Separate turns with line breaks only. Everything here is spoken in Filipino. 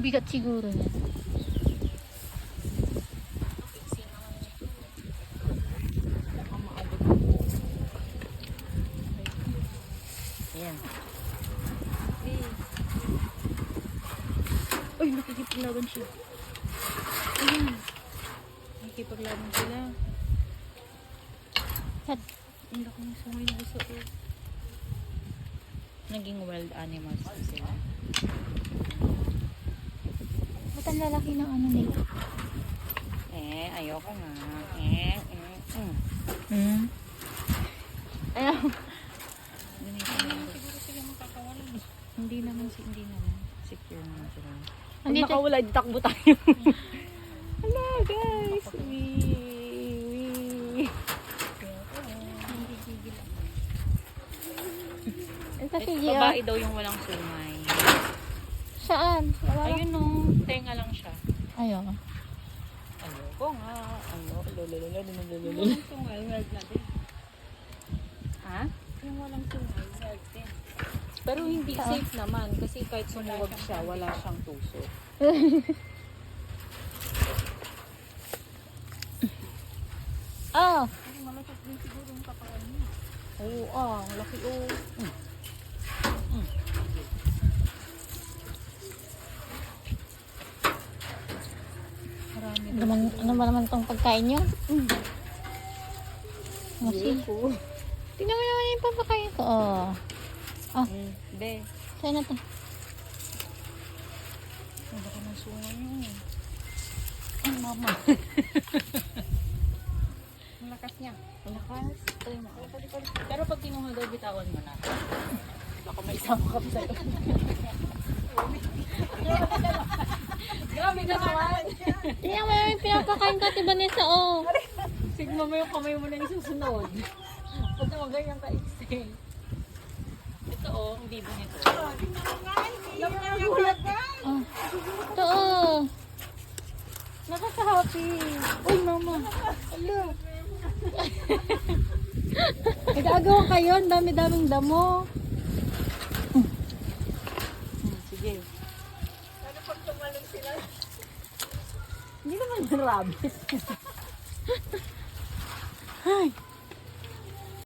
bigat siguro niya.
Ayan.
Uy, nakikipaglaban siya. Ayan. Nakikipaglaban sila. Sad. Hindi ko yung sungay na isa ko.
Naging wild animals na sila.
Ba't ang lalaki ng ano nila?
Ayoko nga.
Hmm. Ayaw.
Ganito na. Siguro sila makakawalan. Hindi naman. Secure naman sila. Pag
Andito.
makawala, takbo tayo. Hello guys. Wee.
Kasi
Babae daw yung walang sungay.
Saan? Wala.
Ayun no, tenga lang siya.
Ayaw.
Ayoko nga. Walang sungay, wild na din. Ha? Yung walang sungay, wild din. Pero hindi safe naman kasi kahit sumuwag siya, wala siyang tuso.
Oh.
Malakot din siguro yung katawan niya. Oo, ang laki Marami
Ano ba naman tong pagkain nyo? Masi. Tingnan mo naman yung papakain ko. Oh. Ah.
Be,
Saan na to?
ang laki ng sungan yun. Ay, mama. Malakas niya. Malakas. Try mo. Pero pag kinuha daw, bitawan mo na. Baka may isama ka pa sa'yo. Grabe ka naman.
Tingnan mo yung pinapakain ko, Ate Vanessa, oh.
Sigma mo yung kamay mo na isusunod. Ba't naman ganyan ka-exing? Ito ang bibo nito.
Oh. Ito, oh.
Nakaka-happy. Uy, mama. Hello.
Nag-agawa kayo, ang dami-daming damo.
Sige. Ano pag tumalon sila? Hindi naman yung rabbit. Ay.